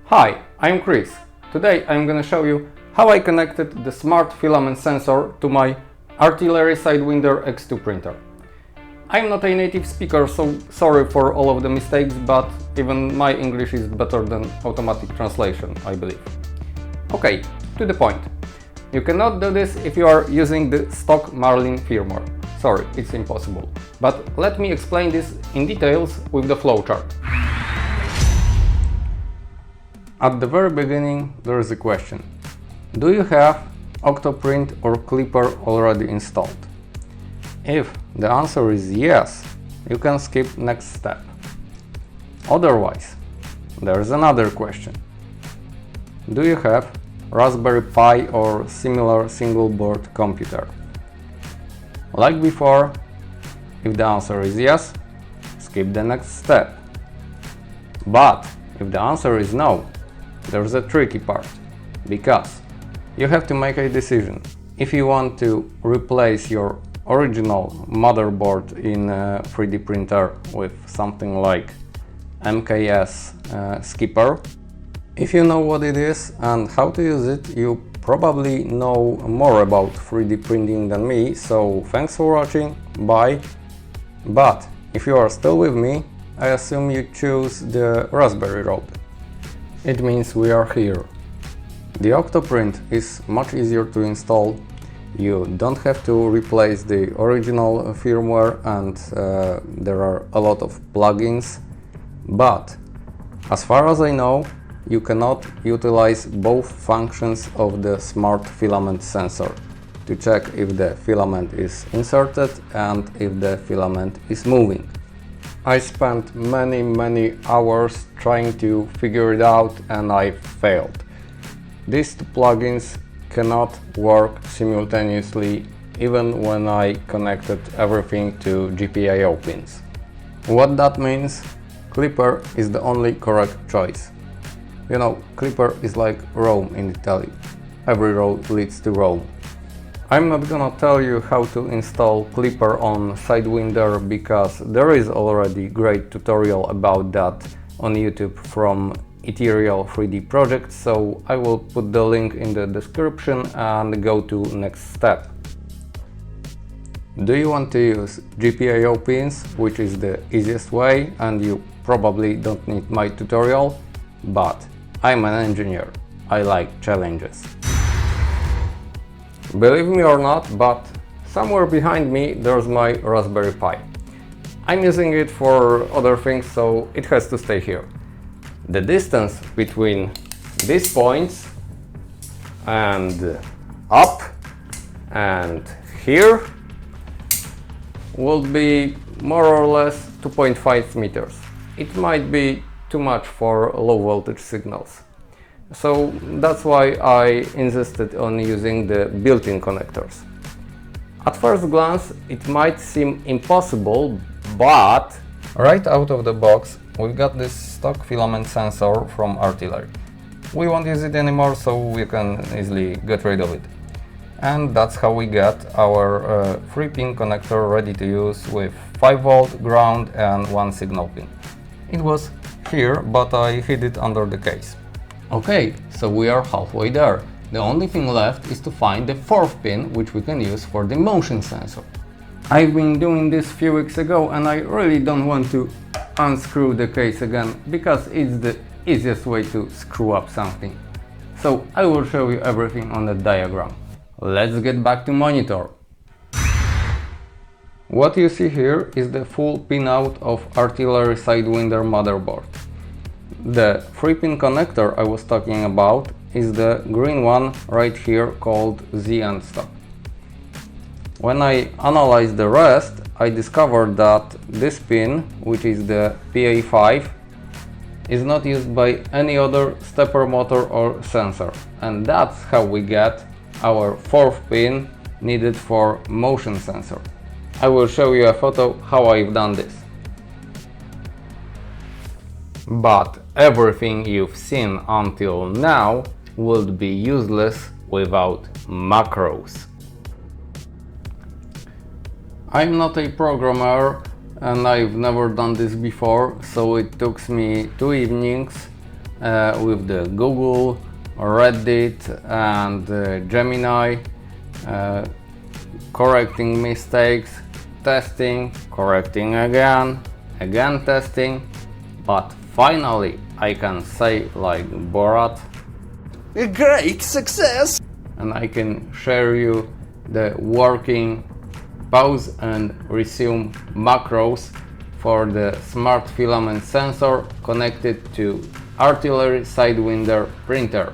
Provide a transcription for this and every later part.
Hi, I'm Chris. Today I'm gonna show you how I connected the Smart Filament Sensor to my Artillery Sidewinder X2 printer. I'm not a native speaker, so sorry for all of the mistakes, but even my English is better than automatic translation, I believe. Okay, to the point. You cannot do this if you are using the stock Marlin firmware. Sorry, it's impossible. But let me explain this in details with the flowchart. At the very beginning there is a question. Do you have Octoprint or Klipper already installed? If the answer is yes, you can skip next step. Otherwise, there is another question. Do you have Raspberry Pi or similar single board computer? Like before, if the answer is yes, skip the next step. But if the answer is no, there's a tricky part, because you have to make a decision. If you want to replace your original motherboard in a 3D printer with something like MKS skipper. If you know what it is and how to use it, you probably know more about 3D printing than me, so thanks for watching, bye. But if you are still with me, I assume you choose the Raspberry road. It means we are here. The Octoprint is much easier to install. You don't have to replace the original firmware, and there are a lot of plugins. But as far as I know, you cannot utilize both functions of the Smart Filament Sensor to check if the filament is inserted and if the filament is moving. I spent many hours trying to figure it out and I failed. These two plugins cannot work simultaneously even when I connected everything to GPIO pins. What that means? Klipper is the only correct choice. You know, Klipper is like Rome in Italy. Every road leads to Rome. I'm not gonna tell you how to install Klipper on Sidewinder because there is already great tutorial about that on YouTube from Ethereal 3D project, so I will put the link in the description and go to next step. Do you want to use GPIO pins, which is the easiest way, and you probably don't need my tutorial, but I'm an engineer. I like challenges. Believe me or not, but somewhere behind me there's my Raspberry Pi. I'm using it for other things, so it has to stay here. The distance between these points and up and here will be more or less 2.5 meters. It might be too much for low voltage signals. So that's why I insisted on using the built-in connectors. At first glance it might seem impossible, but right out of the box we've got this stock filament sensor from Artillery. We won't use it anymore, so we can easily get rid of it. And that's how we get our 3-pin connector ready to use with 5V ground and 1 signal pin. It was here, but I hid it under the case. Okay, so we are halfway there. The only thing left is to find the 4th pin, which we can use for the motion sensor. I've been doing this a few weeks ago and I really don't want to unscrew the case again, because it's the easiest way to screw up something. So I will show you everything on the diagram. Let's get back to monitor. What you see here is the full pinout of Artillery Sidewinder motherboard. The 3-pin connector I was talking about is the green one right here called Z end stop. When I analyzed the rest, I discovered that this pin, which is the PA5, is not used by any other stepper motor or sensor, and that's how we get our 4th pin needed for motion sensor. I will show you a photo how I've done this. But everything you've seen until now would be useless without macros. I'm not a programmer and I've never done this before, so it took me 2 evenings with the Google, Reddit and Gemini, correcting mistakes, testing, correcting again, testing, but finally I can say like Borat, A great success! and I can share you the working pause and resume macros for the Smart Filament Sensor connected to Artillery Sidewinder printer.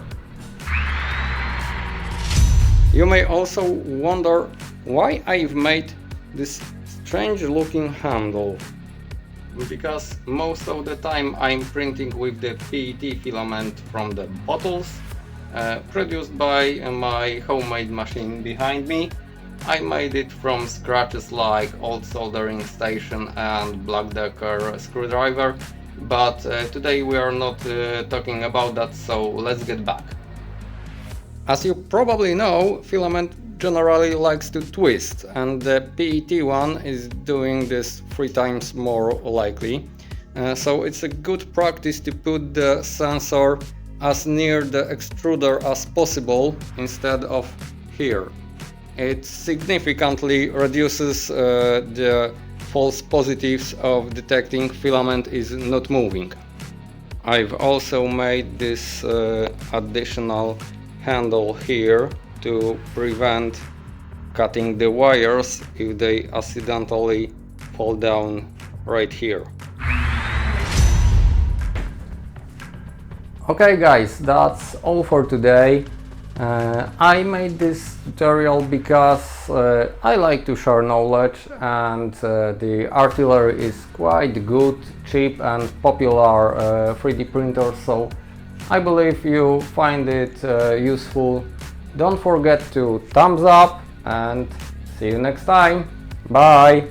You may also wonder why I've made this strange looking handle. Because most of the time I'm printing with the PET filament from the bottles produced by my homemade machine behind me. I made it from scratches like old soldering station and black decker screwdriver, but today we are not talking about that, so let's get back. As you probably know, filament generally likes to twist, and the PET one is doing this 3 times more likely. So it's a good practice to put the sensor as near the extruder as possible instead of here. It significantly reduces the false positives of detecting filament is not moving. I've also made this additional handle here to prevent cutting the wires if they accidentally fall down right here. Okay guys, that's all for today. I made this tutorial because I like to share knowledge, and the Artillery is quite good, cheap and popular 3D printer, so I believe you find it useful. Don't forget to thumbs up and see you next time. Bye!